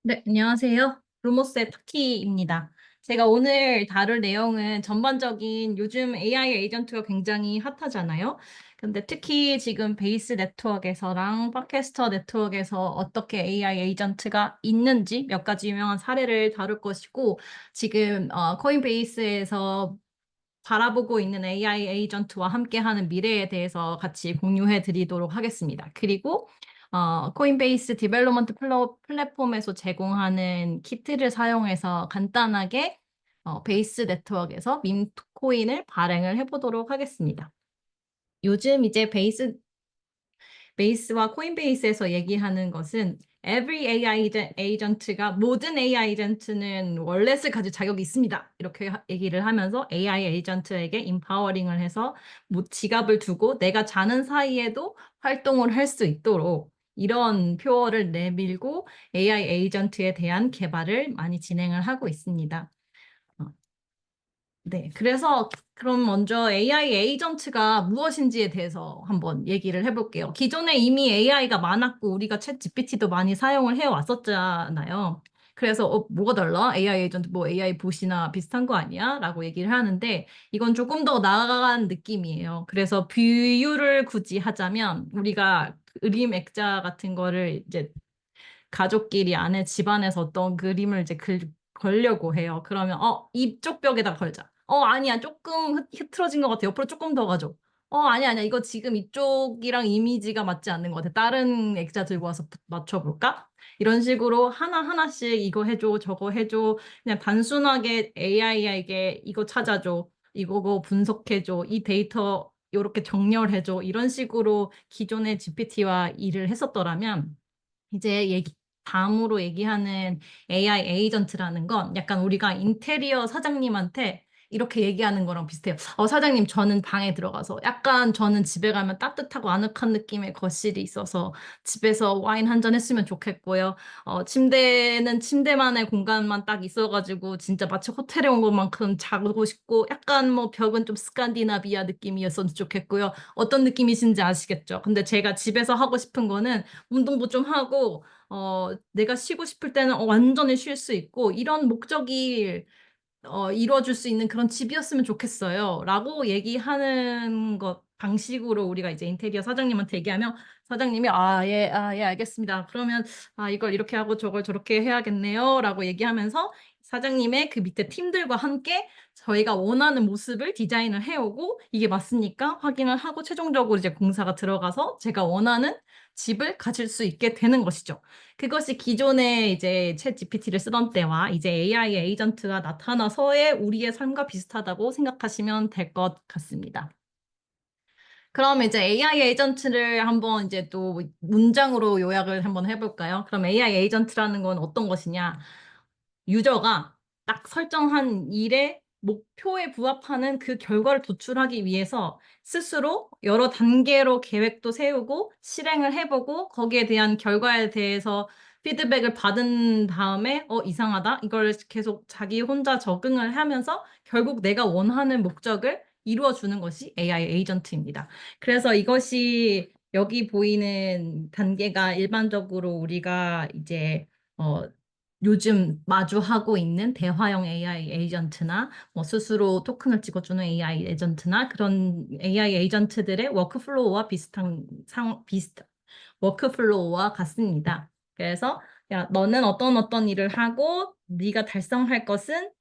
네, 안녕하세요. 루모스의 타키입니다. 제가 오늘 다룰 내용은 전반적인 요즘 AI 에이전트가 굉장히 핫하잖아요. 근데 특히 지금 베이스 네트워크에서랑 팟캐스터 네트워크에서 어떻게 AI 에이전트가 있는지 몇 가지 유명한 사례를 다룰 것이고, 지금 코인베이스에서 바라보고 있는 AI 에이전트와 함께하는 미래에 대해서 같이 공유해 드리도록 하겠습니다. 그리고 코인베이스 디벨로먼트 플랫폼에서 제공하는 키트를 사용해서 간단하게 베이스 네트워크에서 밈 코인을 발행을 해보도록 하겠습니다. 요즘 이제 베이스와 코인베이스에서 얘기하는 것은 every AI 에이전트가 모든 AI 에이전트는 월렛을 가질 자격이 있습니다. 이렇게 얘기를 하면서 AI 에이전트에게 임파워링을 해서 뭐 지갑을 두고 내가 자는 사이에도 활동을 할 수 있도록 이런 표어를 내밀고 AI 에이전트에 대한 개발을 많이 진행을 하고 있습니다. 어, 네, 그래서 그럼 먼저 AI 에이전트가 무엇인지에 대해서 한번 얘기를 해볼게요. 기존에 이미 AI가 많았고 우리가 챗 GPT도 많이 사용을 해왔었잖아요. 그래서 뭐가 달라? AI 에이전트 뭐 AI 봇이나 비슷한 거 아니야? 라고 얘기를 하는데 이건 조금 더 나아간 느낌이에요. 그래서 비유를 굳이 하자면 우리가 그림 액자 같은 거를 이제 가족끼리 안에 집안에서 어떤 그림을 이제 걸려고 해요. 그러면 이쪽 벽에다 걸자. 아니야. 조금 흐트러진 것 같아. 옆으로 조금 더 가줘. 아니야. 이거 지금 이쪽이랑 이미지가 맞지 않는 것 같아. 다른 액자 들고 와서 맞춰볼까? 이런 식으로 하나하나씩 이거 해줘, 저거 해줘. 그냥 단순하게 AI에게 이거 찾아줘. 이거 분석해줘. 이 데이터 이렇게 정렬해줘. 이런 식으로 기존의 GPT와 일을 했었더라면 이제 다음으로 얘기하는 AI 에이전트라는 건 약간 우리가 인테리어 사장님한테 이렇게 얘기하는 거랑 비슷해요. 사장님, 저는 방에 들어가서 약간 저는 집에 가면 따뜻하고 아늑한 느낌의 거실이 있어서 집에서 와인 한 잔 했으면 좋겠고요. 침대는 침대만의 공간만 딱 있어가지고 진짜 마치 호텔에 온 것만큼 자고 싶고 약간 뭐 벽은 좀 스칸디나비아 느낌이었으면 좋겠고요. 어떤 느낌이신지 아시겠죠? 근데 제가 집에서 하고 싶은 거는 운동도 좀 하고 내가 쉬고 싶을 때는 완전히 쉴 수 있고, 이런 목적이 이루어질 수 있는 그런 집이었으면 좋겠어요. 라고 얘기하는 것 방식으로 우리가 이제 인테리어 사장님한테 얘기하면 사장님이 예, 알겠습니다. 그러면 이걸 이렇게 하고 저걸 저렇게 해야겠네요. 라고 얘기하면서 사장님의 그 밑에 팀들과 함께 저희가 원하는 모습을 디자인을 해오고 이게 맞습니까? 확인을 하고 최종적으로 이제 공사가 들어가서 제가 원하는 집을 가질 수 있게 되는 것이죠. 그것이 기존에 이제 챗 GPT를 쓰던 때와 이제 AI 에이전트가 나타나서의 우리의 삶과 비슷하다고 생각하시면 될 것 같습니다. 그럼 이제 AI 에이전트를 한번 이제 또 문장으로 요약을 한번 해볼까요? 그럼 AI 에이전트라는 건 어떤 것이냐? 유저가 딱 설정한 일의 목표에 부합하는 그 결과를 도출하기 위해서 스스로 여러 단계로 계획도 세우고 실행을 해보고 거기에 대한 결과에 대해서 피드백을 받은 다음에 이상하다. 이걸 계속 자기 혼자 적응을 하면서 결국 내가 원하는 목적을 이루어 주는 것이 AI 에이전트입니다. 그래서 이것이 여기 보이는 단계가 일반적으로 우리가 이제 어, 요즘 마주하고 있는 대화형 AI 에이전트나 뭐 스스로 토큰을 찍어주는 AI 에이전트나 그런 AI 에이전트들의 워크플로우와 워크플로우와 같습니다. 그래서 야, 너는 어떤 일을 하고 네가 달성할 것은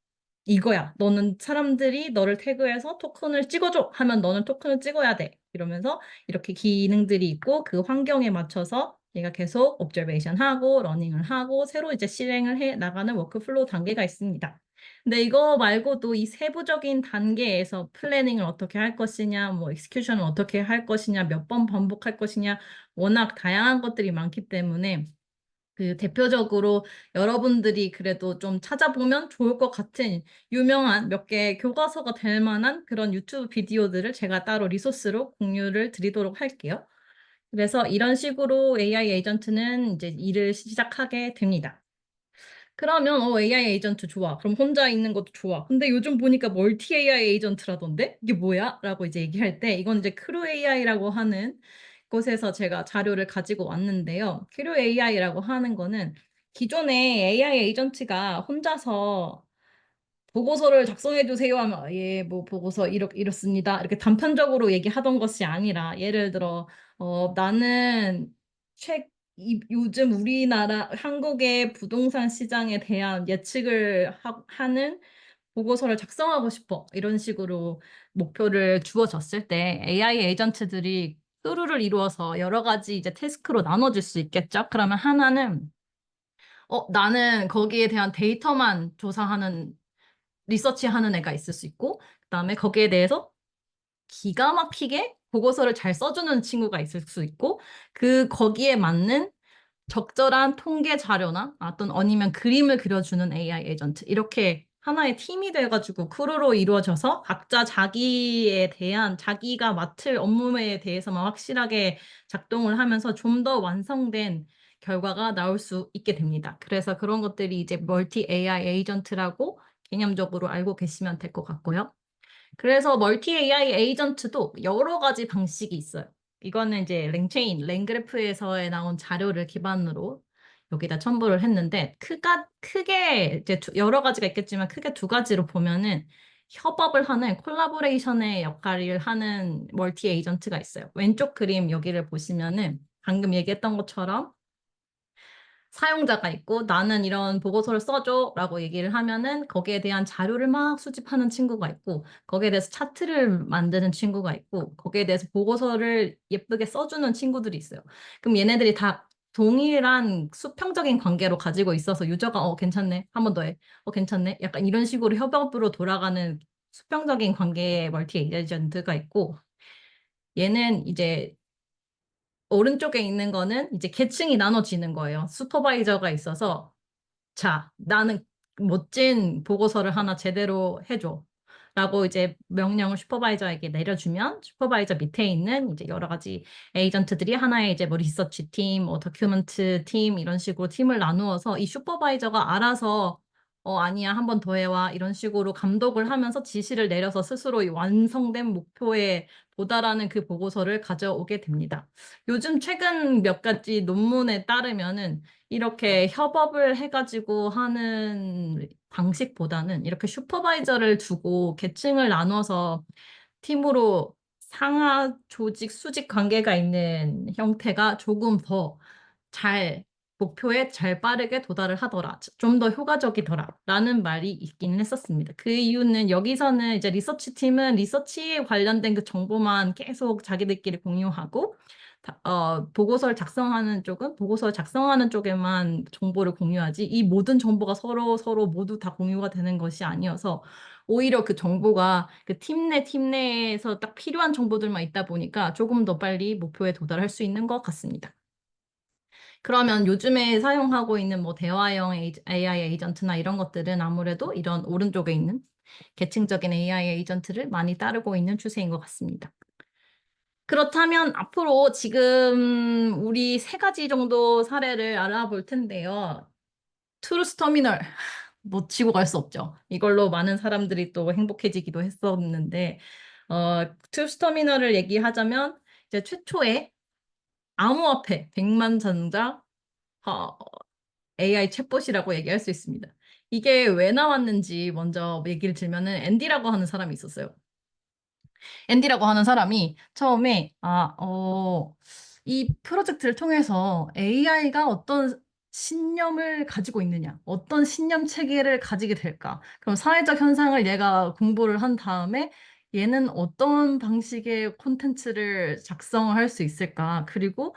이거야. 너는 사람들이 너를 태그해서 토큰을 찍어줘 하면 너는 토큰을 찍어야 돼. 이러면서 이렇게 기능들이 있고 그 환경에 맞춰서 얘가 계속 옵저베이션 하고 러닝을 하고 새로 이제 실행을 해 나가는 워크플로우 단계가 있습니다. 근데 이거 말고도 이 세부적인 단계에서 플래닝을 어떻게 할 것이냐, 뭐 익스큐션을 어떻게 할 것이냐, 몇 번 반복할 것이냐, 워낙 다양한 것들이 많기 때문에 그 대표적으로 여러분들이 그래도 좀 찾아보면 좋을 것 같은 유명한 몇 개 교과서가 될 만한 그런 유튜브 비디오들을 제가 따로 리소스로 공유를 드리도록 할게요. 그래서 이런 식으로 AI 에이전트는 이제 일을 시작하게 됩니다. 그러면 AI 에이전트 좋아. 그럼 혼자 있는 것도 좋아. 근데 요즘 보니까 멀티 AI 에이전트라던데? 이게 뭐야? 라고 이제 얘기할 때 이건 이제 크루 AI라고 하는 곳에서 제가 자료를 가지고 왔는데요. 크루 AI라고 하는 거는 기존에 AI 에이전트가 혼자서 보고서를 작성해 주세요 하면 예, 뭐 보고서 이렇습니다. 이렇게 단편적으로 얘기하던 것이 아니라 예를 들어 나는 요즘 우리나라 한국의 부동산 시장에 대한 예측을 하는 보고서를 작성하고 싶어. 이런 식으로 목표를 주어졌을 때 AI 에이전트들이 크루를 이루어서 여러 가지 이제 태스크로 나눠줄 수 있겠죠. 그러면 하나는 나는 거기에 대한 데이터만 조사하는 리서치하는 애가 있을 수 있고, 그다음에 거기에 대해서 기가 막히게 보고서를 잘 써주는 친구가 있을 수 있고, 거기에 맞는 적절한 통계 자료나 아니면 그림을 그려주는 AI 에이전트 이렇게 하나의 팀이 돼가지고 크루로 이루어져서 각자 자기에 대한 자기가 맡을 업무에 대해서만 확실하게 작동을 하면서 좀 더 완성된 결과가 나올 수 있게 됩니다. 그래서 그런 것들이 이제 멀티 AI 에이전트라고 개념적으로 알고 계시면 될 것 같고요. 그래서 멀티 AI 에이전트도 여러 가지 방식이 있어요. 이거는 이제 랭그래프에서 나온 자료를 기반으로 여기다 첨부를 했는데, 크게 이제 여러 가지가 있겠지만 크게 두 가지로 보면은 협업을 하는 콜라보레이션의 역할을 하는 멀티 에이전트가 있어요. 왼쪽 그림 여기를 보시면은 방금 얘기했던 것처럼 사용자가 있고 나는 이런 보고서를 써줘 라고 얘기를 하면은 거기에 대한 자료를 막 수집하는 친구가 있고 거기에 대해서 차트를 만드는 친구가 있고 거기에 대해서 보고서를 예쁘게 써주는 친구들이 있어요. 그럼 얘네들이 다 동일한 수평적인 관계로 가지고 있어서 유저가 괜찮네 한 번 더 해. 괜찮네 약간 이런 식으로 협업으로 돌아가는 수평적인 관계의 멀티 에이전트가 있고 얘는 이제 오른쪽에 있는 거는 이제 계층이 나눠지는 거예요. 슈퍼바이저가 있어서 자, 나는 멋진 보고서를 하나 제대로 해줘. 라고 이제 명령을 슈퍼바이저에게 내려주면 슈퍼바이저 밑에 있는 이제 여러 가지 에이전트들이 하나의 이제 뭐 리서치 팀, 뭐 다큐멘트 팀 이런 식으로 팀을 나누어서 이 슈퍼바이저가 알아서 아니야 한 번 더 해와 이런 식으로 감독을 하면서 지시를 내려서 스스로 이 완성된 목표에 도달하는 그 보고서를 가져오게 됩니다. 요즘 최근 몇 가지 논문에 따르면은 이렇게 협업을 해가지고 하는 방식보다는 이렇게 슈퍼바이저를 두고 계층을 나눠서 팀으로 상하 조직 수직 관계가 있는 형태가 조금 더 잘 목표에 잘 빠르게 도달을 하더라. 좀 더 효과적이더라. 라는 말이 있긴 했었습니다. 그 이유는 여기서는 이제 리서치 팀은 리서치에 관련된 그 정보만 계속 자기들끼리 공유하고 보고서를 작성하는 쪽은 보고서를 작성하는 쪽에만 정보를 공유하지 이 모든 정보가 서로 모두 다 공유가 되는 것이 아니어서 오히려 그 정보가 그 팀 내에서 딱 필요한 정보들만 있다 보니까 조금 더 빨리 목표에 도달할 수 있는 것 같습니다. 그러면 요즘에 사용하고 있는 뭐 대화형 AI 에이전트나 이런 것들은 아무래도 이런 오른쪽에 있는 계층적인 AI 에이전트를 많이 따르고 있는 추세인 것 같습니다. 그렇다면 앞으로 지금 우리 세 가지 정도 사례를 알아볼 텐데요. 트루스 터미널 놓치고 갈 수 없죠. 이걸로 많은 사람들이 또 행복해지기도 했었는데 트루스 터미널을 얘기하자면 이제 최초의 암호화폐 100만 전자 AI 챗봇이라고 얘기할 수 있습니다. 이게 왜 나왔는지 먼저 얘기를 들면은 앤디라고 하는 사람이 있었어요. 앤디라고 하는 사람이 처음에 이 프로젝트를 통해서 AI가 어떤 신념을 가지고 있느냐, 어떤 신념 체계를 가지게 될까? 그럼 사회적 현상을 얘가 공부를 한 다음에 얘는 어떤 방식의 콘텐츠를 작성할 수 있을까? 그리고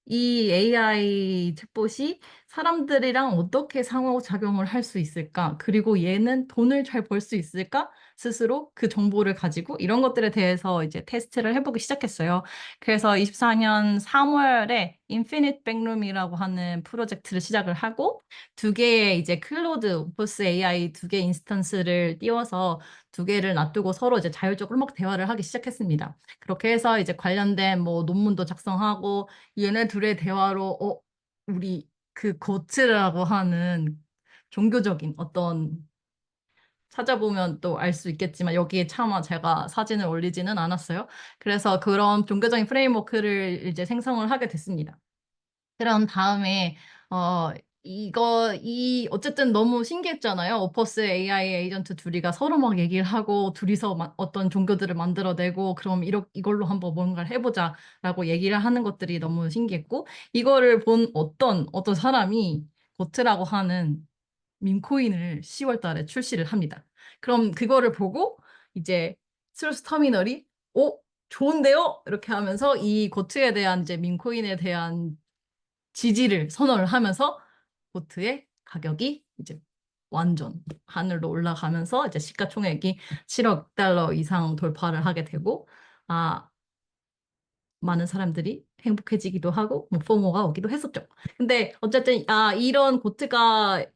이 AI 챗봇이 사람들이랑 어떻게 상호작용을 할 수 있을까? 그리고 얘는 돈을 잘 벌 수 있을까? 스스로 그 정보를 가지고 이런 것들에 대해서 이제 테스트를 해보기 시작했어요. 그래서 24년 3월에 인피니트 백룸이라고 하는 프로젝트를 시작을 하고 두 개의 이제 클로드 오퍼스 AI 두 개 인스턴스를 띄워서 두 개를 놔두고 서로 이제 자율적으로 막 대화를 하기 시작했습니다. 그렇게 해서 이제 관련된 뭐 논문도 작성하고 얘네 둘의 대화로 우리 그 고트라고 하는 종교적인 어떤 찾아보면 또 알 수 있겠지만 여기에 차마 제가 사진을 올리지는 않았어요. 그래서 그런 종교적인 프레임워크를 이제 생성을 하게 됐습니다. 그런 다음에 어 어쨌든 너무 신기했잖아요. 오퍼스 AI 에이전트 둘이가 서로 막 얘기를 하고, 둘이서 어떤 종교들을 만들어내고, 그럼 이걸로 한번 뭔가를 해보자라고 얘기를 하는 것들이 너무 신기했고, 이거를 본 어떤 사람이 고트라고 하는 밈코인을 10월 달에 출시를 합니다. 그럼 그거를 보고, 이제 스루스 터미널이, 좋은데요? 이렇게 하면서 이 고트에 대한 이제 밈코인에 대한 지지를 선언을 하면서 보트의 가격이 이제 완전 하늘로 올라가면서 이제 시가총액이 7억 달러 이상 돌파를 하게 되고, 아, 많은 사람들이 행복해지기도 하고 뭐 포모가 오기도 했었죠. 근데 어쨌든 이런 고트가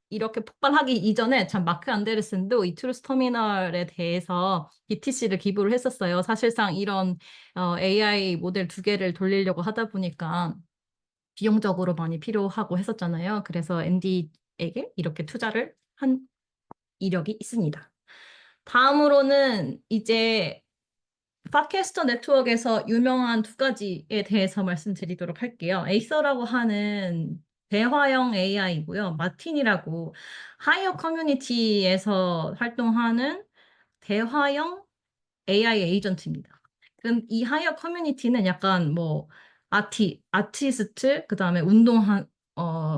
이렇게 폭발하기 이전에 참 마크 안데르슨도 이 트루스 터미널에 대해서 BTC를 기부를 했었어요. 사실상 이런 AI 모델 두 개를 돌리려고 하다 보니까 비용적으로 많이 필요하고 했었잖아요. 그래서 앤디에게 이렇게 투자를 한 이력이 있습니다. 다음으로는 이제 팟캐스터 네트워크에서 유명한 두 가지에 대해서 말씀드리도록 할게요. 에이서라고 하는 대화형 AI이고요. 마틴이라고 하이어 커뮤니티에서 활동하는 대화형 AI 에이전트입니다. 그럼 이 하이어 커뮤니티는 약간 뭐 아티스트, 그다음에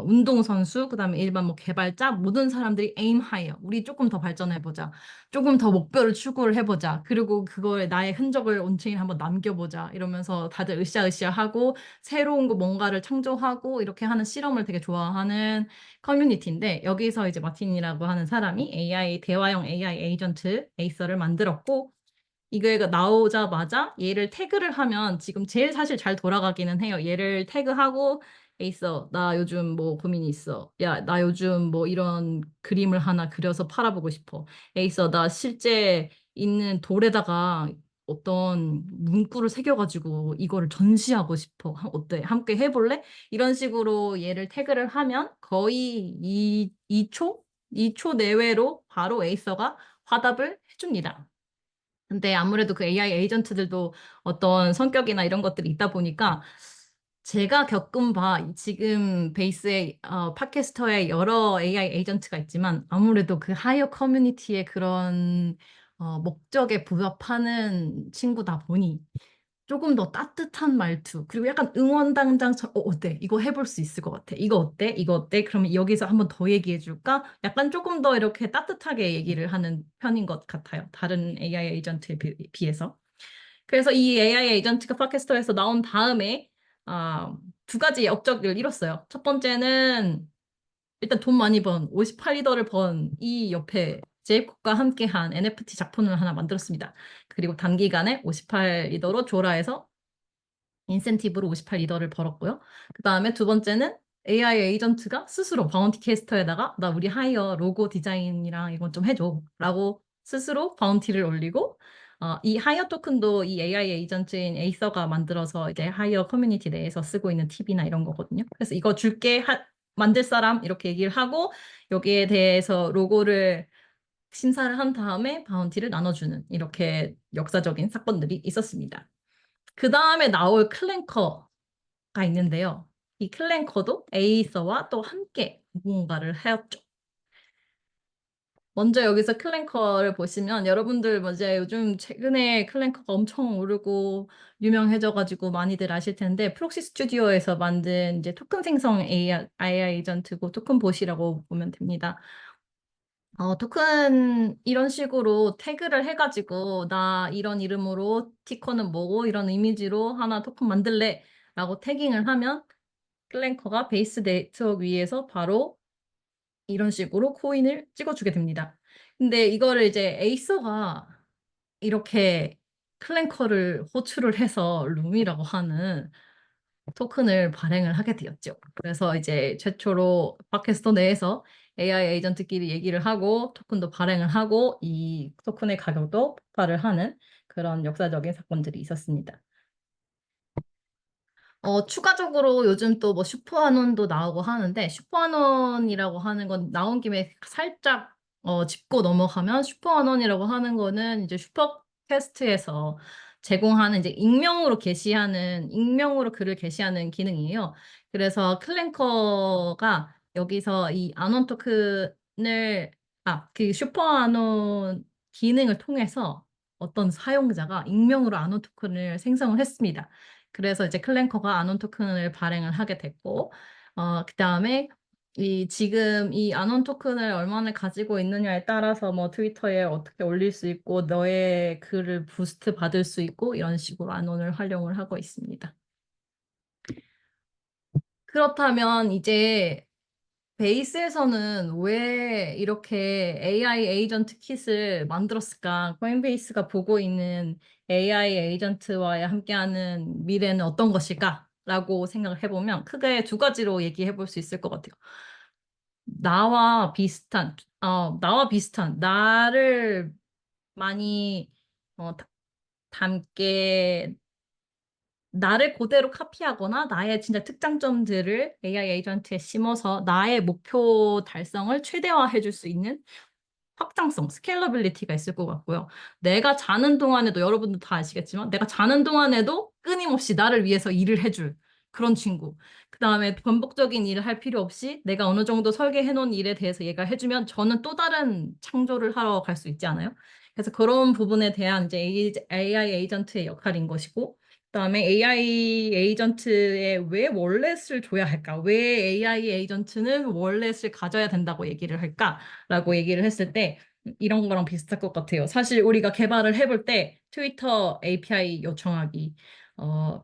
운동선수, 그다음에 일반 뭐 개발자, 모든 사람들이 에임 하이어. 우리 조금 더 발전해보자. 조금 더 목표를 추구를 해보자. 그리고 그거에 나의 흔적을 온체인 한번 남겨보자. 이러면서 다들 으쌰으쌰 하고 새로운 거 뭔가를 창조하고 이렇게 하는 실험을 되게 좋아하는 커뮤니티인데 여기서 이제 마틴이라고 하는 사람이 대화형 AI 에이전트 에이서를 만들었고 이거가 나오자마자 얘를 태그를 하면 지금 제일 사실 잘 돌아가기는 해요. 얘를 태그하고 있어. 나 요즘 뭐 고민이 있어. 야, 나 요즘 뭐 이런 그림을 하나 그려서 팔아보고 싶어. 에이서, 나 실제 있는 돌에다가 어떤 문구를 새겨가지고 이거를 전시하고 싶어. 어때? 함께 해볼래? 이런 식으로 얘를 태그를 하면 거의 2초? 2초 내외로 바로 에이서가 화답을 해줍니다. 근데 아무래도 그 AI 에이전트들도 어떤 성격이나 이런 것들이 있다 보니까 제가 겪은 바 지금 베이스에 팟캐스터에 여러 AI 에이전트가 있지만 아무래도 그 하이어 커뮤니티의 그런 목적에 부합하는 친구다 보니 조금 더 따뜻한 말투, 그리고 약간 응원당장처럼, 어때? 이거 해볼 수 있을 것 같아. 이거 어때? 이거 어때? 그러면 여기서 한번 더 얘기해 줄까? 약간 조금 더 이렇게 따뜻하게 얘기를 하는 편인 것 같아요. 다른 AI 에이전트에 비해서. 그래서 이 AI 에이전트가 팟캐스터에서 나온 다음에, 두 가지 업적을 이뤘어요. 첫 번째는 일단 돈 많이 번 58리더를 번 이 옆에 제이콥과 함께한 NFT 작품을 하나 만들었습니다. 그리고 단기간에 58리더로 조라해서 인센티브로 58리더를 벌었고요. 그 다음에 두 번째는 AI 에이전트가 스스로 바운티 캐스터에다가 나 우리 하이어 로고 디자인이랑 이건 좀 해줘 라고 스스로 바운티를 올리고 이 하이어 토큰도 이 AI 에이전트인 에이서가 만들어서 이제 하이어 커뮤니티 내에서 쓰고 있는 팁이나 이런 거거든요. 그래서 이거 줄게 만들 사람 이렇게 얘기를 하고 여기에 대해서 로고를 심사를 한 다음에 바운티를 나눠주는 이렇게 역사적인 사건들이 있었습니다. 그 다음에 나올 클랭커가 있는데요. 이 클랭커도 에이서와 또 함께 무언가를 하였죠. 먼저 여기서 클랭커를 보시면 여러분들 이제 요즘 최근에 클랭커가 엄청 오르고 유명해져가지고 많이들 아실 텐데 프록시 스튜디오에서 만든 이제 토큰 생성 AI 에이전트고 토큰 봇이라고 보면 됩니다. 토큰 이런 식으로 태그를 해가지고 나 이런 이름으로 티커는 뭐고 이런 이미지로 하나 토큰 만들래 라고 태깅을 하면 클랭커가 베이스 네트워크 위에서 바로 이런 식으로 코인을 찍어주게 됩니다. 근데 이거를 이제 에이서가 이렇게 클랭커를 호출을 해서 룸이라고 하는 토큰을 발행을 하게 되었죠. 그래서 이제 최초로 팟캐스터 내에서 AI 에이전트끼리 얘기를 하고 토큰도 발행을 하고 이 토큰의 가격도 폭발을 하는 그런 역사적인 사건들이 있었습니다. 추가적으로 요즘 또 뭐 슈퍼아논도 나오고 하는데 슈퍼아논이라고 하는 건 나온 김에 살짝 짚고 넘어가면 슈퍼아논이라고 하는 거는 이제 슈퍼캐스트에서 제공하는 이제 익명으로 글을 게시하는 기능이에요. 그래서 클랭커가 여기서 이 아논 토큰을, 그 슈퍼 아논 기능을 통해서 어떤 사용자가 익명으로 아논 토큰을 생성을 했습니다. 그래서 이제 클랭커가 아논 토큰을 발행을 하게 됐고, 그다음에 지금 이 아논 토큰을 얼마나 가지고 있느냐에 따라서 뭐 트위터에 어떻게 올릴 수 있고, 너의 글을 부스트 받을 수 있고, 이런 식으로 아논을 활용을 하고 있습니다. 그렇다면 이제 베이스에서는 왜 이렇게 AI 에이전트 킷을 만들었을까? 코인베이스가 보고 있는 AI 에이전트와 함께하는 미래는 어떤 것일까? 라고 생각을 해보면 크게 두 가지로 얘기해 볼 수 있을 것 같아요. 나를 많이 어, 담게 나를 그대로 카피하거나 나의 진짜 특장점들을 AI 에이전트에 심어서 나의 목표 달성을 최대화해 줄 수 있는 확장성, 스케일러빌리티가 있을 것 같고요. 내가 자는 동안에도 여러분도 다 아시겠지만 내가 자는 동안에도 끊임없이 나를 위해서 일을 해줄 그런 친구. 그다음에 반복적인 일을 할 필요 없이 내가 어느 정도 설계해 놓은 일에 대해서 얘가 해주면 저는 또 다른 창조를 하러 갈 수 있지 않아요? 그래서 그런 부분에 대한 이제 AI 에이전트의 역할인 것이고, 그다음에 AI 에이전트에 왜 월렛을 줘야 할까? 왜 AI 에이전트는 월렛을 가져야 된다고 얘기를 할까? 라고 얘기를 했을 때 이런 거랑 비슷할 것 같아요. 사실 우리가 개발을 해볼 때 트위터 API 요청하기,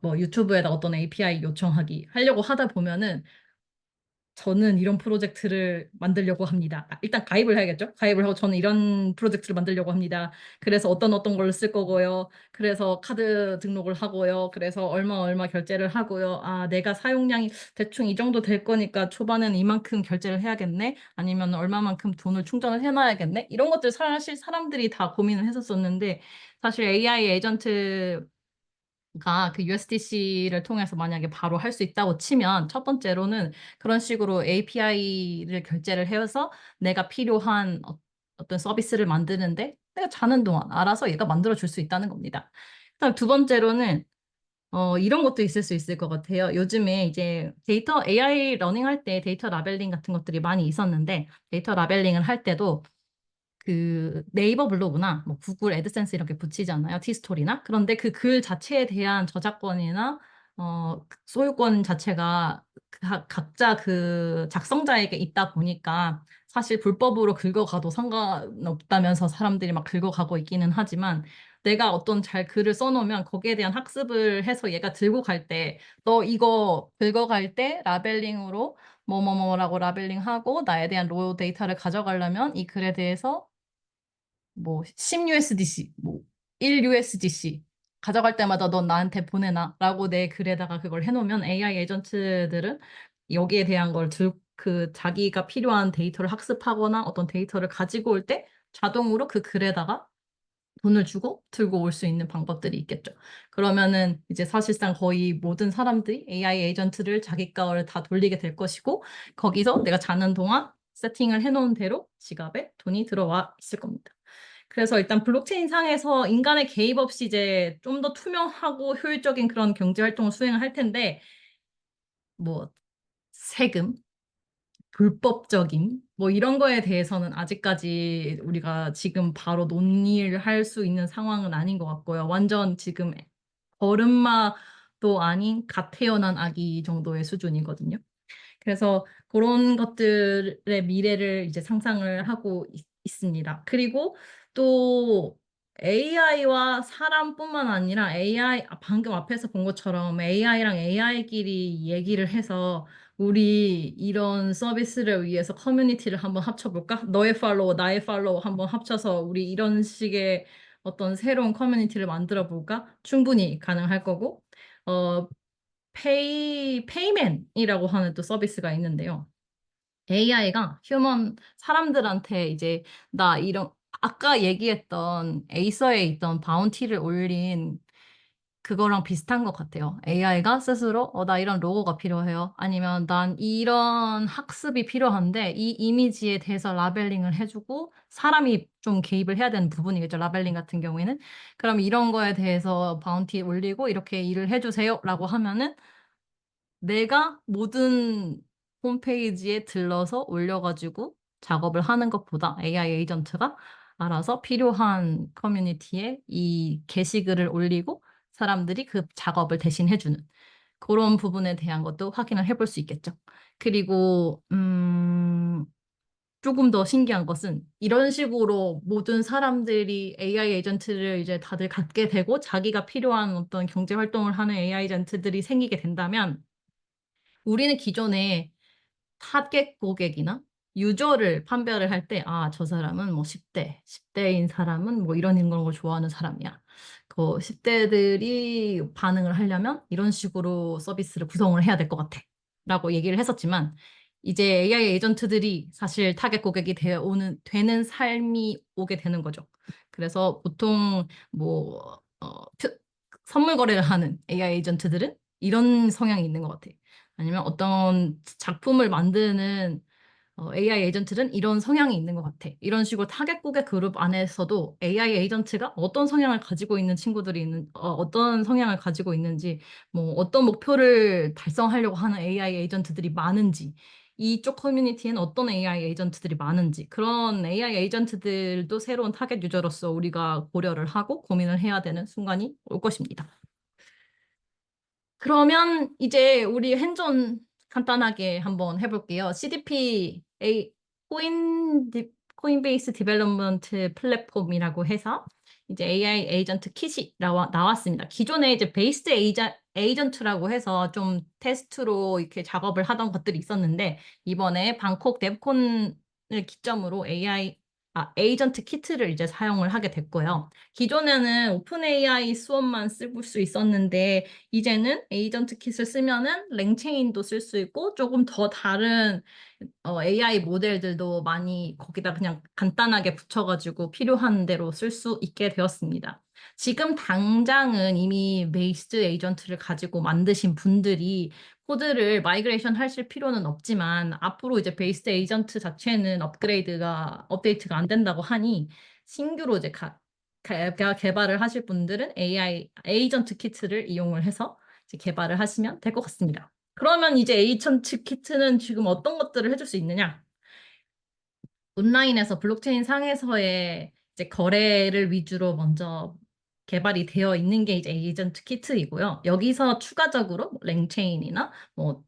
뭐 유튜브에다 어떤 API 요청하기 하려고 하다 보면은 저는 이런 프로젝트를 만들려고 합니다. 일단 가입을 해야겠죠? 가입을 하고 저는 이런 프로젝트를 만들려고 합니다. 그래서 어떤 걸 쓸 거고요. 그래서 카드 등록을 하고요. 그래서 얼마 결제를 하고요. 내가 사용량이 대충 이 정도 될 거니까 초반에는 이만큼 결제를 해야겠네. 아니면 얼마만큼 돈을 충전을 해놔야겠네. 이런 것들 사실 사람들이 다 고민을 했었었는데 사실 AI 에이전트 그 USDC를 통해서 만약에 바로 할 수 있다고 치면 첫 번째로는 그런 식으로 API를 결제를 해서 내가 필요한 어떤 서비스를 만드는데 내가 자는 동안 알아서 얘가 만들어 줄 수 있다는 겁니다. 그다음 두 번째로는 이런 것도 있을 수 있을 것 같아요. 요즘에 이제 데이터 AI 러닝할 때 데이터 라벨링 같은 것들이 많이 있었는데 데이터 라벨링을 할 때도 그 네이버 블로그나 뭐 구글 애드센스 이렇게 붙이잖아요. 티스토리나. 그런데 그 글 자체에 대한 저작권이나 소유권 자체가 각자 그 작성자에게 있다 보니까 사실 불법으로 긁어가도 상관없다면서 사람들이 막 긁어가고 있기는 하지만 내가 어떤 잘 글을 써놓으면 거기에 대한 학습을 해서 얘가 들고 갈 때 너 이거 긁어갈 때 라벨링으로 뭐뭐뭐라고 라벨링하고 나에 대한 로 데이터를 가져가려면 이 글에 대해서 뭐 10USDC, 뭐 1USDC 가져갈 때마다 넌 나한테 보내놔 라고 내 글에다가 그걸 해놓으면 AI 에이전트들은 여기에 대한 그 자기가 필요한 데이터를 학습하거나 어떤 데이터를 가지고 올 때 자동으로 그 글에다가 돈을 주고 들고 올 수 있는 방법들이 있겠죠. 그러면은 이제 사실상 거의 모든 사람들이 AI 에이전트를 자기 거를 다 돌리게 될 것이고 거기서 내가 자는 동안 세팅을 해놓은 대로 지갑에 돈이 들어와 있을 겁니다. 그래서 일단 블록체인 상에서 인간의 개입 없이 이제 좀 더 투명하고 효율적인 그런 경제 활동을 수행을 할 텐데 뭐 세금, 불법적인 뭐 이런 거에 대해서는 아직까지 우리가 지금 바로 논의를 할 수 있는 상황은 아닌 것 같고요. 완전 지금 걸음마도 아닌 갓 태어난 아기 정도의 수준이거든요. 그래서 그런 것들의 미래를 이제 상상을 하고 있습니다. 그리고 또 AI와 사람뿐만 아니라 방금 앞에서 본 것처럼 AI랑 AI끼리 얘기를 해서 우리 이런 서비스를 위해서 커뮤니티를 한번 합쳐볼까? 너의 팔로워, 나의 팔로워 한번 합쳐서 우리 이런 식의 어떤 새로운 커뮤니티를 만들어 볼까? 충분히 가능할 거고, 어, 페이맨이라고 하는 또 서비스가 있는데요. AI가 사람들한테 이제 나 이런 아까 얘기했던 에이서에 있던 바운티를 올린 그거랑 비슷한 것 같아요. AI가 스스로 나 이런 로고가 필요해요. 아니면 난 이런 학습이 필요한데 이 이미지에 대해서 라벨링을 해주고 사람이 좀 개입을 해야 되는 부분이겠죠. 라벨링 같은 경우에는. 그럼 이런 거에 대해서 바운티 올리고 이렇게 일을 해주세요. 라고 하면은 내가 모든 홈페이지에 들러서 올려가지고 작업을 하는 것보다 AI 에이전트가 알아서 필요한 커뮤니티에 이 게시글을 올리고 사람들이 그 작업을 대신 해주는 그런 부분에 대한 것도 확인을 해볼 수 있겠죠. 그리고 조금 더 신기한 것은 이런 식으로 모든 사람들이 AI 에이전트를 이제 다들 갖게 되고 자기가 필요한 어떤 경제 활동을 하는 AI 에이전트들이 생기게 된다면 우리는 기존에 타겟 고객이나 유저를 판별을 할 때, 아, 저 사람은 뭐 10대, 10대인 사람은 뭐 이런 걸 좋아하는 사람이야. 그 10대들이 반응을 하려면 이런 식으로 서비스를 구성을 해야 될 것 같아. 라고 얘기를 했었지만, 이제 AI 에이전트들이 사실 타겟 고객이 되는 삶이 오게 되는 거죠. 그래서 보통 뭐, 선물 거래를 하는 AI 에이전트들은 이런 성향이 있는 것 같아. 아니면 어떤 작품을 만드는 AI 에이전트는 이런 성향이 있는 것 같아. 이런 식으로 타겟 고객 그룹 안에서도 AI 에이전트가 어떤 성향을 가지고 있는 어떤 성향을 가지고 있는지, 뭐 어떤 목표를 달성하려고 하는 AI 에이전트들이 많은지, 이쪽 커뮤니티엔 어떤 AI 에이전트들이 많은지, 그런 AI 에이전트들도 새로운 타겟 유저로서 우리가 고려를 하고 고민을 해야 되는 순간이 올 것입니다. 그러면 이제 우리 핸즈온 간단하게 한번 해볼게요. CDP, 코인베이스 디벨롭먼트 플랫폼이라고 해서 이제 AI 에이전트 킷이 나왔습니다. 기존에 이제 베이스드 에이전트라고 해서 좀 테스트로 이렇게 작업을 하던 것들이 있었는데 이번에 방콕 뎁콘을 기점으로 에이전트 키트를 이제 사용을 하게 됐고요. 기존에는 오픈 AI 수업만 쓸 수 있었는데 이제는 에이전트 킷을 쓰면은 랭체인도 쓸 수 있고 조금 더 다른 AI 모델들도 많이 거기다 그냥 간단하게 붙여가지고 필요한 대로 쓸 수 있게 되었습니다. 지금 당장은 이미 베이스드 에이전트를 가지고 만드신 분들이 코드를 마이그레이션 하실 필요는 없지만 앞으로 이제 베이스드 에이전트 자체는 업데이트가 안 된다고 하니 신규로 이제 개발을 하실 분들은 AI 에이전트 키트를 이용을 해서 이제 개발을 하시면 될 것 같습니다. 그러면 이제 에이전트 키트는 지금 어떤 것들을 해줄 수 있느냐? 온라인에서 블록체인 상에서의 이제 거래를 위주로 먼저 개발이 되어 있는 게 이제 에이전트 키트이고요. 여기서 추가적으로 뭐 랭체인이나 뭐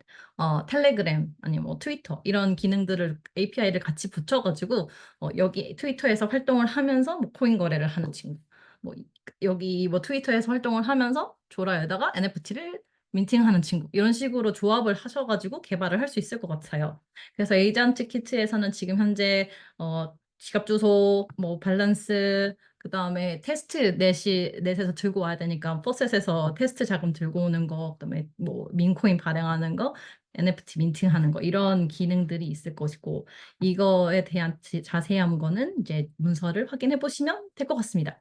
텔레그램 아니면 뭐 트위터 이런 기능들을 API를 같이 붙여가지고 여기 트위터에서 활동을 하면서 뭐 코인 거래를 하는 친구, 뭐 여기 뭐 트위터에서 활동을 하면서 조라에다가 NFT를 민팅하는 친구 이런 식으로 조합을 하셔가지고 개발을 할 수 있을 것 같아요. 그래서 에이전트 키트에서는 지금 현재 지갑 주소, 뭐 밸런스, 그다음에 넷에서 들고 와야 되니까 포셋에서 테스트 자금 들고 오는 거, 그다음에 뭐 민코인 발행하는 거, NFT 민팅하는 거 이런 기능들이 있을 것이고 이거에 대한 자세한 거는 이제 문서를 확인해 보시면 될 것 같습니다.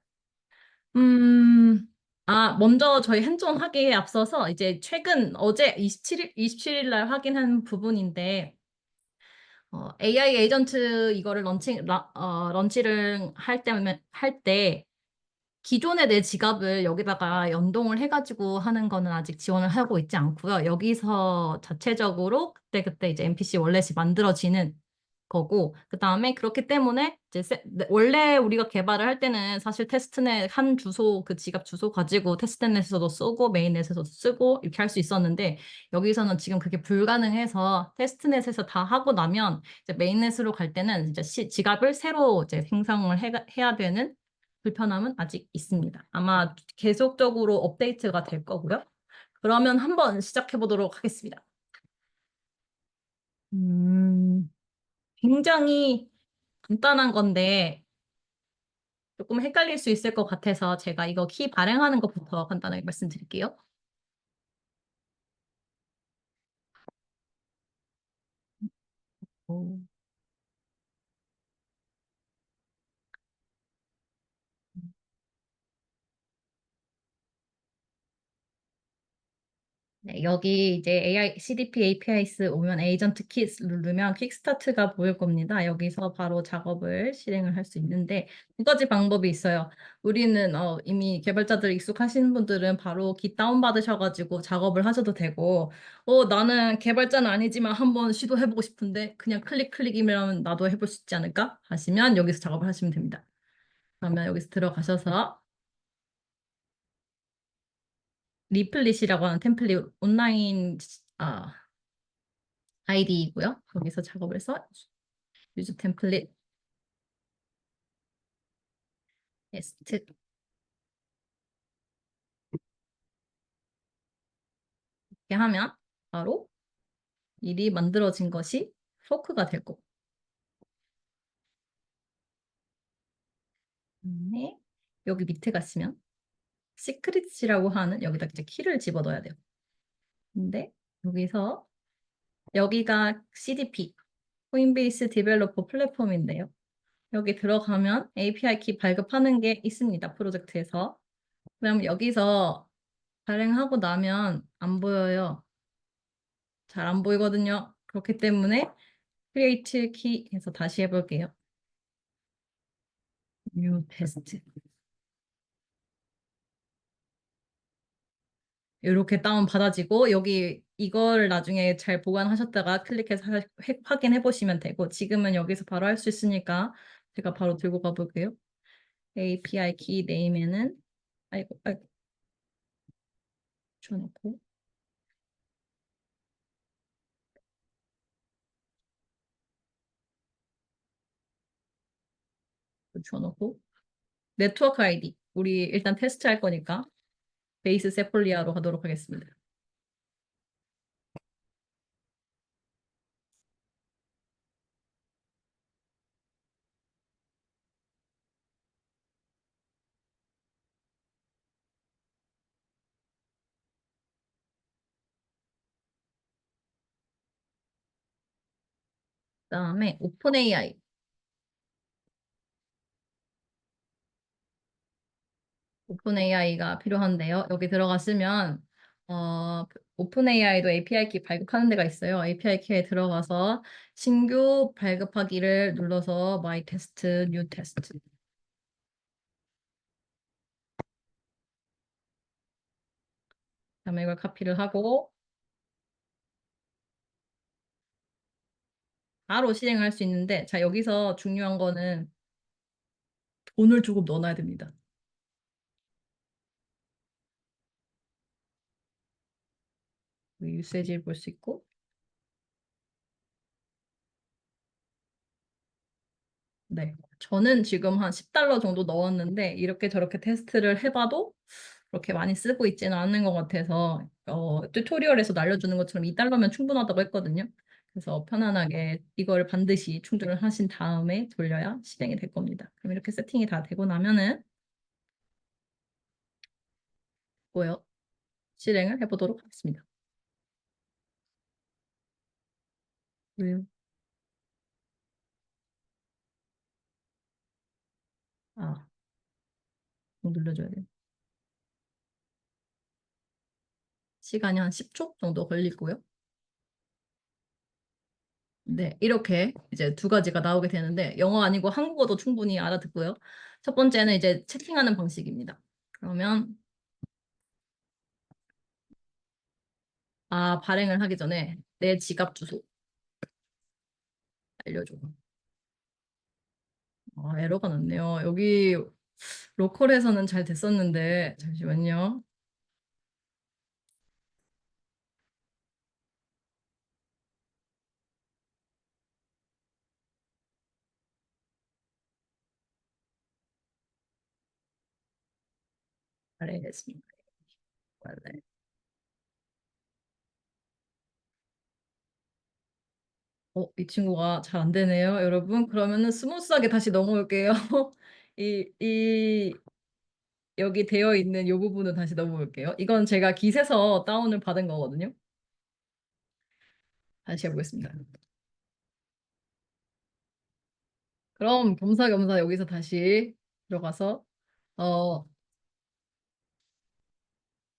먼저 저희 핸즈온 하기에 앞서서 이제 최근 어제 27일 날 확인한 부분인데 AI 에이전트 이거를 런치를 할 때 기존의 내 지갑을 여기다가 연동을 해가지고 하는 거는 아직 지원을 하고 있지 않고요. 여기서 자체적으로 그때그때 이제 NPC 월렛이 만들어지는 거고, 그 다음에 그렇기 때문에 이제 원래 우리가 개발을 할 때는 사실 테스트넷 한 주소, 그 지갑 주소 가지고 테스트넷에서도 쓰고 메인넷에서도 쓰고 이렇게 할 수 있었는데 여기서는 지금 그게 불가능해서 테스트넷에서 다 하고 나면 이제 메인넷으로 갈 때는 이제 지갑을 새로 이제 생성을 해야 되는 불편함은 아직 있습니다. 아마 계속적으로 업데이트가 될 거고요. 그러면 한번 시작해 보도록 하겠습니다. 음, 굉장히 간단한 건데 조금 헷갈릴 수 있을 것 같아서 제가 이거 키 발행하는 것부터 간단하게 말씀드릴게요. 오. 네, 여기 이제 AI, CDP APIs 오면 에이전트 킷 누르면 퀵스타트가 보일 겁니다. 여기서 바로 작업을 실행을 할 수 있는데 두 가지 방법이 있어요. 우리는 이미 개발자들 익숙하신 분들은 바로 깃 다운받으셔가지고 작업을 하셔도 되고 나는 개발자는 아니지만 한번 시도해보고 싶은데 그냥 클릭이면 나도 해볼 수 있지 않을까? 하시면 여기서 작업을 하시면 됩니다. 그러면 여기서 들어가셔서 리플릿이라고 하는 템플릿 온라인 아이디이고요. 거기서 작업을 해서 유즈 템플릿 에스트 이렇게 하면 바로 미리 만들어진 것이 포크가 될 거고. 그다음에 여기 밑에 가시면 시크릿이라고 하는 여기다 이제 키를 집어넣어야 돼요. 근데 여기서 여기가 CDP 코인베이스 디벨로퍼 플랫폼인데요. 여기 들어가면 API 키 발급하는 게 있습니다. 프로젝트에서. 그럼 여기서 발행하고 나면 안 보여요. 잘 안 보이거든요. 그렇기 때문에 크리에이트 키 해서 다시 해볼게요. 뉴 테스트. 이렇게 다운 받아지고 여기 이걸 나중에 잘 보관하셨다가 클릭해서 확인해 보시면 되고 지금은 여기서 바로 할 수 있으니까 제가 바로 들고 가볼게요. API 키 네임에는 아이고 줘놓고 줘놓고 네트워크 아이디 우리 일단 테스트 할 거니까 베이스 세폴리아로 가도록 하겠습니다. 그다음에 오픈 AI 오픈 AI가 필요한데요. 여기 들어갔으면 오픈 AI도 API 키 발급하는 데가 있어요. API 키에 들어가서 신규 발급하기를 눌러서 My Test, New Test. 그다음에 이걸 카피를 하고 바로 실행을 할 수 있는데 자 여기서 중요한 거는 돈을 조금 넣어놔야 됩니다. 유세지를 볼 수 있고 네. 저는 지금 한 $10 정도 넣었는데 이렇게 저렇게 테스트를 해봐도 그렇게 많이 쓰고 있지는 않는 것 같아서 튜토리얼에서 알려주는 것처럼 $2면 충분하다고 했거든요. 그래서 편안하게 이걸 반드시 충전을 하신 다음에 돌려야 실행이 될 겁니다. 그럼 이렇게 세팅이 다 되고 나면은 뭐요? 실행을 해보도록 하겠습니다. 왜요? 아, 꼭 눌러줘야 돼요. 시간이 한 10초 정도 걸리고요. 네, 이렇게 이제 두 가지가 나오게 되는데 영어 아니고 한국어도 충분히 알아듣고요. 첫 번째는 이제 채팅하는 방식입니다. 그러면 발행을 하기 전에 내 지갑 주소 알려줘. 에러가 났네요. 여기 로컬에서는 잘 됐었는데 잠시만요. 잘했습니다. 원래. 이 친구가 잘 안 되네요, 여러분. 그러면은 스무스하게 다시 넘어올게요. 이 여기 되어 있는 이 부분은 다시 넘어올게요. 이건 제가 깃에서 다운을 받은 거거든요. 다시 해보겠습니다. 그럼 겸사겸사 여기서 다시 들어가서 어,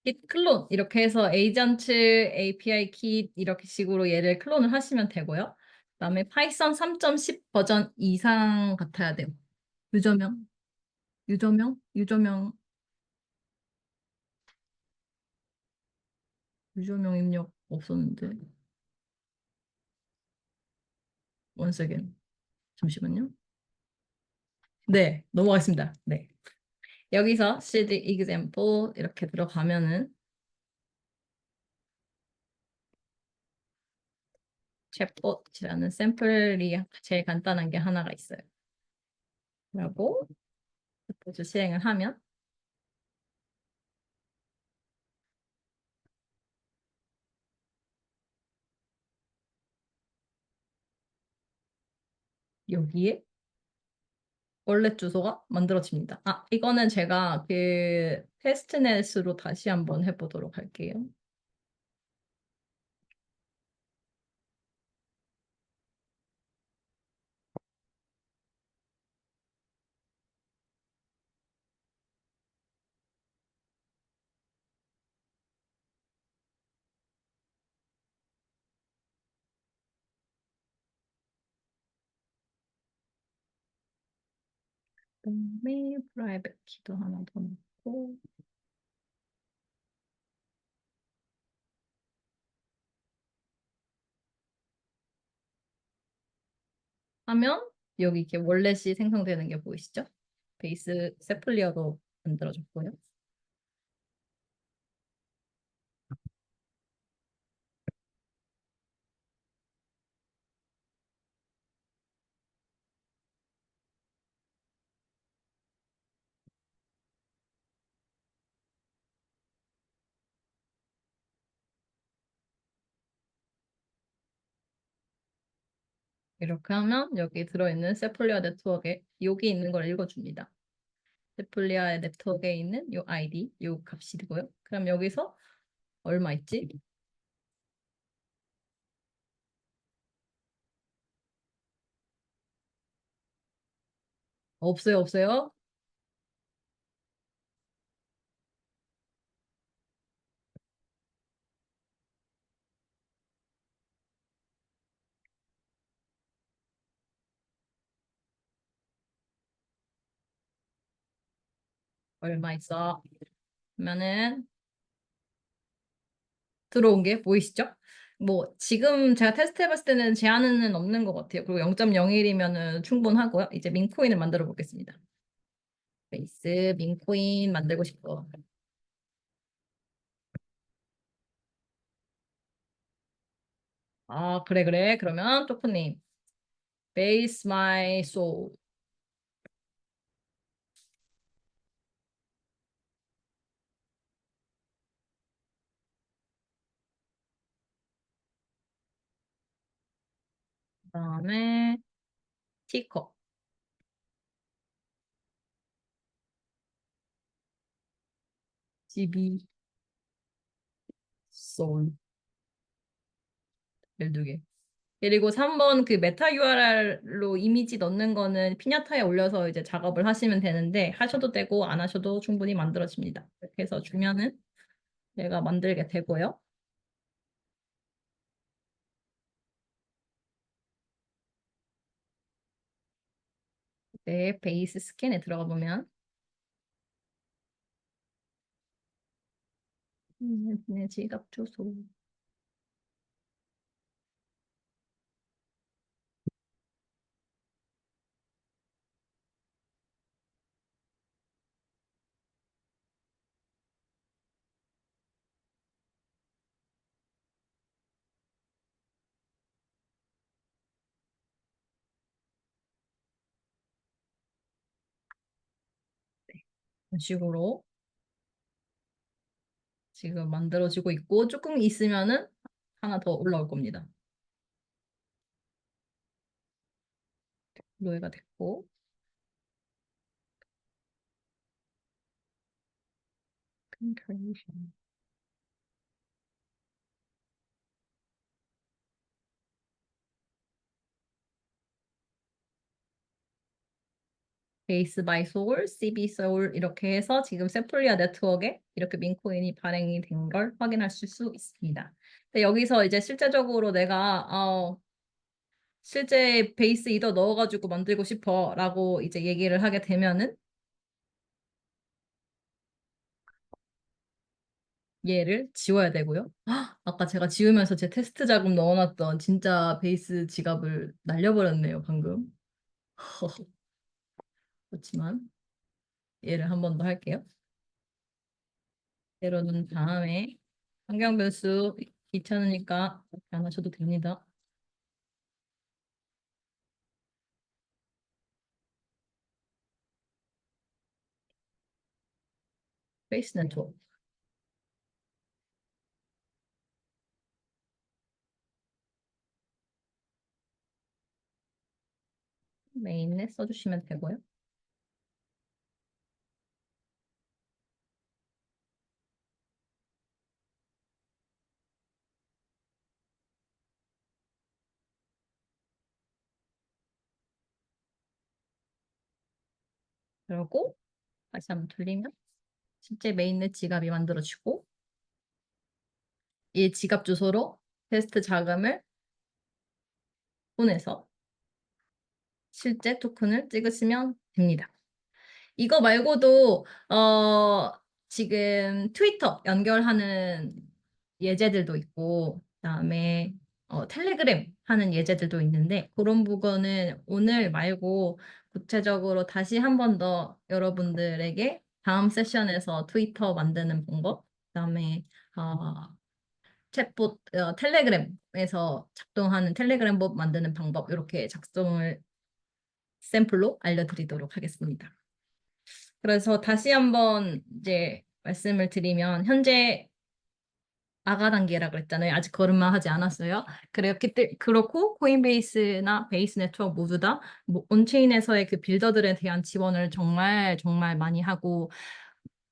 git 클론 이렇게 해서 에이전트 API 킷 이렇게 식으로 얘를 클론을 하시면 되고요. 그다음에 파이썬 3.10 버전 이상 같아야 돼요. 유저명, 유저명, 유저명 입력 없었는데. 원세겐. 잠시만요. 네, 넘어가겠습니다. 네. 여기서 cd example 이렇게 들어가면은 챗봇이라는 샘플이 제일 간단한 게 하나가 있어요. 그리고 챗봇을 실행을 하면 여기에 원래 주소가 만들어집니다. 아, 이거는 제가 그 테스트넷으로 다시 한번 해보도록 할게요. 그다음에 프라이빗 키도 하나 더 넣고 하면 여기 이렇게 월렛이 생성되는 게 보이시죠? 베이스 세플리어로 만들어졌고요. 이렇게 하면 여기 들어있는 세플리어 네트워크에 여기 있는 걸 읽어줍니다. 세플리어 네트워크에 있는 요 아이디, 요 값이고요. 그럼 여기서 얼마 있지? 없어요, 없어요. 얼마 있어? 그러면은 들어온 게 보이시죠? 뭐 지금 제가 테스트 해봤을 때는 제한은 없는 것 같아요. 그리고 0.01이면은 충분하고요. 이제 민코인을 만들어 보겠습니다. 베이스 민코인 만들고 싶어. 아, 그래, 그래. 그러면 토크님 베이스 마이 소ul. 그다음에 티커 GB soul 12개. 그리고 3번 그 메타 URL로 이미지 넣는 거는 피냐타에 올려서 이제 작업을 하시면 되는데 하셔도 되고 안 하셔도 충분히 만들어집니다. 이렇게 해서 주면은 얘가 만들게 되고요. 네, 베이스 스캔에 들어가 보면 네, 지갑 주소. 이런 식으로 지금 만들어지고 있고 조금 있으면은 하나 더 올라올 겁니다. 로에가 됐고 creation. 베이스 바이 소울, CB 소울 이렇게 해서 지금 세폴리아 네트워크에 이렇게 민코인이 발행이 된 걸 확인하실 수 있습니다. 근데 여기서 이제 실제적으로 내가 실제 베이스 이더 넣어가지고 만들고 싶어라고 이제 얘기를 하게 되면은 얘를 지워야 되고요. 헉, 아까 제가 지우면서 제 테스트 자금 넣어놨던 진짜 베이스 지갑을 날려버렸네요, 방금. 그렇지만 얘를 한 번 더 할게요. 얘로 넣은 다음에 환경 변수 귀찮으니까 이렇게 안 하셔도 됩니다. 베이스 네트워크 메인에 써주시면 되고요. 그리고 다시 한번 돌리면 실제 메인넷 지갑이 만들어지고 이 지갑 주소로 테스트 자금을 보내서 실제 토큰을 찍으시면 됩니다. 이거 말고도 지금 트위터 연결하는 예제들도 있고 그다음에 텔레그램 하는 예제들도 있는데 그런 부분은 오늘 말고 구체적으로 다시 한 번 더 여러분들에게 다음 세션에서 트위터 만드는 방법 그다음에 어, 챗봇 텔레그램에서 작동하는 텔레그램 봇 만드는 방법 이렇게 작성을 샘플로 알려드리도록 하겠습니다. 그래서 다시 한번 이제 말씀을 드리면 현재 아가 단계라 그랬잖아요. 아직 걸음마 하지 않았어요. 그렇고 코인베이스나 베이스 네트워크 모두 다 온체인에서의 그 빌더들에 대한 지원을 정말 정말 많이 하고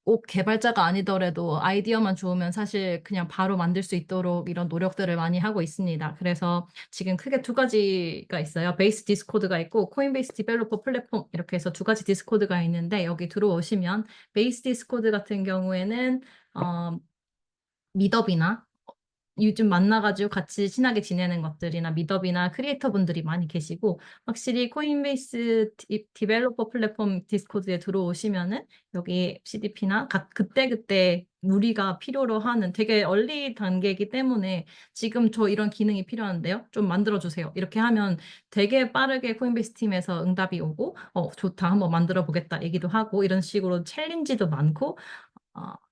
꼭 개발자가 아니더라도 아이디어만 좋으면 사실 그냥 바로 만들 수 있도록 이런 노력들을 많이 하고 있습니다. 그래서 지금 크게 두 가지가 있어요. 베이스 디스코드가 있고 코인베이스 디벨로퍼 플랫폼 이렇게 해서 두 가지 디스코드가 있는데 여기 들어오시면 베이스 디스코드 같은 경우에는 어, 미더비나 요즘 만나가지고 같이 친하게 지내는 것들이나 미더비나 크리에이터 분들이 많이 계시고 확실히 코인베이스 디벨로퍼 플랫폼 디스코드에 들어오시면은 여기 CDP나 그때그때 우리가 필요로 하는 되게 얼리 단계이기 때문에 지금 저 이런 기능이 필요한데요. 좀 만들어주세요. 이렇게 하면 되게 빠르게 코인베이스 팀에서 응답이 오고 좋다 한번 만들어 보겠다 얘기도 하고 이런 식으로 챌린지도 많고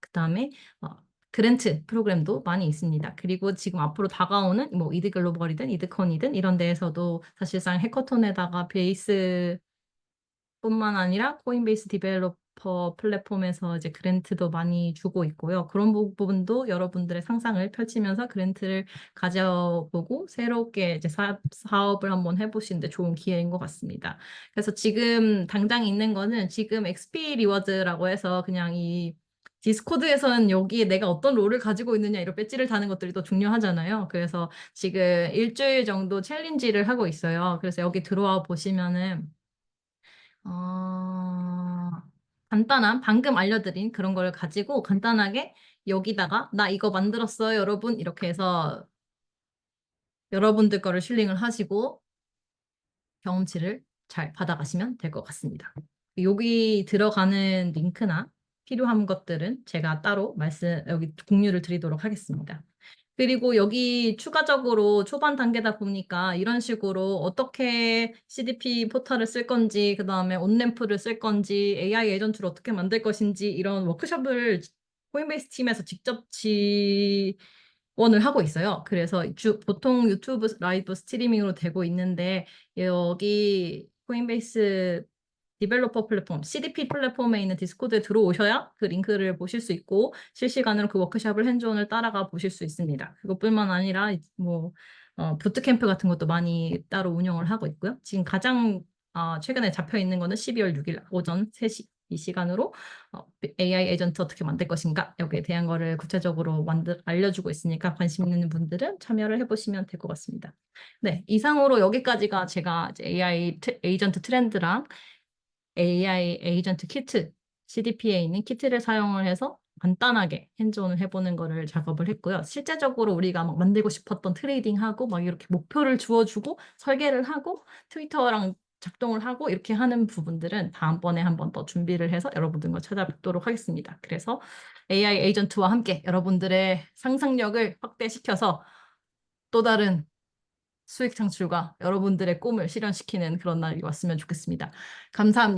그다음에 그랜트 프로그램도 많이 있습니다. 그리고 지금 앞으로 다가오는 뭐 이드 글로벌이든 이드컨이든 이런 데에서도 사실상 해커톤에다가 베이스 뿐만 아니라 코인베이스 디벨로퍼 플랫폼에서 이제 그랜트도 많이 주고 있고요. 그런 부분도 여러분들의 상상을 펼치면서 그랜트를 가져보고 새롭게 이제 사업을 한번 해보시는데 좋은 기회인 것 같습니다. 그래서 지금 당장 있는 거는 지금 XP 리워드라고 해서 그냥 이 디스코드에서는 여기에 내가 어떤 롤을 가지고 있느냐 이런 배지를 다는 것들이 더 중요하잖아요. 그래서 지금 일주일 정도 챌린지를 하고 있어요. 그래서 여기 들어와 보시면은 어, 간단한 방금 알려드린 그런 걸 가지고 간단하게 여기다가 나 이거 만들었어요, 여러분. 이렇게 해서 여러분들 거를 슐링을 하시고 경험치를 잘 받아가시면 될 것 같습니다. 여기 들어가는 링크나 필요한 것들은 제가 따로 여기 공유를 드리도록 하겠습니다. 그리고 여기 추가적으로 초반 단계다 보니까 이런 식으로 어떻게 CDP 포털을 쓸 건지, 그 다음에 온램프를 쓸 건지, AI 에이전트를 어떻게 만들 것인지 이런 워크숍을 코인베이스 팀에서 직접 지원을 하고 있어요. 그래서 보통 유튜브 라이브 스트리밍으로 되고 있는데 여기 코인베이스 디벨로퍼 플랫폼, CDP 플랫폼에 있는 디스코드에 들어오셔야 그 링크를 보실 수 있고 실시간으로 그 워크숍을 핸즈온을 따라가 보실 수 있습니다. 그것뿐만 아니라 뭐 부트캠프 같은 것도 많이 따로 운영을 하고 있고요. 지금 가장 최근에 잡혀 있는 거는 12월 6일 오전 3시 이 시간으로 AI 에이전트 어떻게 만들 것인가 여기에 대한 거를 구체적으로 알려주고 있으니까 관심 있는 분들은 참여를 해보시면 될 것 같습니다. 네, 이상으로 여기까지가 제가 이제 AI 에이전트 트렌드랑 AI 에이전트 키트, CDP에 있는 키트를 사용을 해서 간단하게 핸즈온을 해보는 거를 작업을 했고요. 실제적으로 우리가 막 만들고 싶었던 트레이딩하고 막 이렇게 목표를 주어주고 설계를 하고 트위터랑 작동을 하고 이렇게 하는 부분들은 다음번에 한 번 더 준비를 해서 여러분들과 찾아뵙도록 하겠습니다. 그래서 AI 에이전트와 함께 여러분들의 상상력을 확대시켜서 또 다른 수익 창출과 여러분들의 꿈을 실현시키는 그런 날이 왔으면 좋겠습니다. 감사합니다.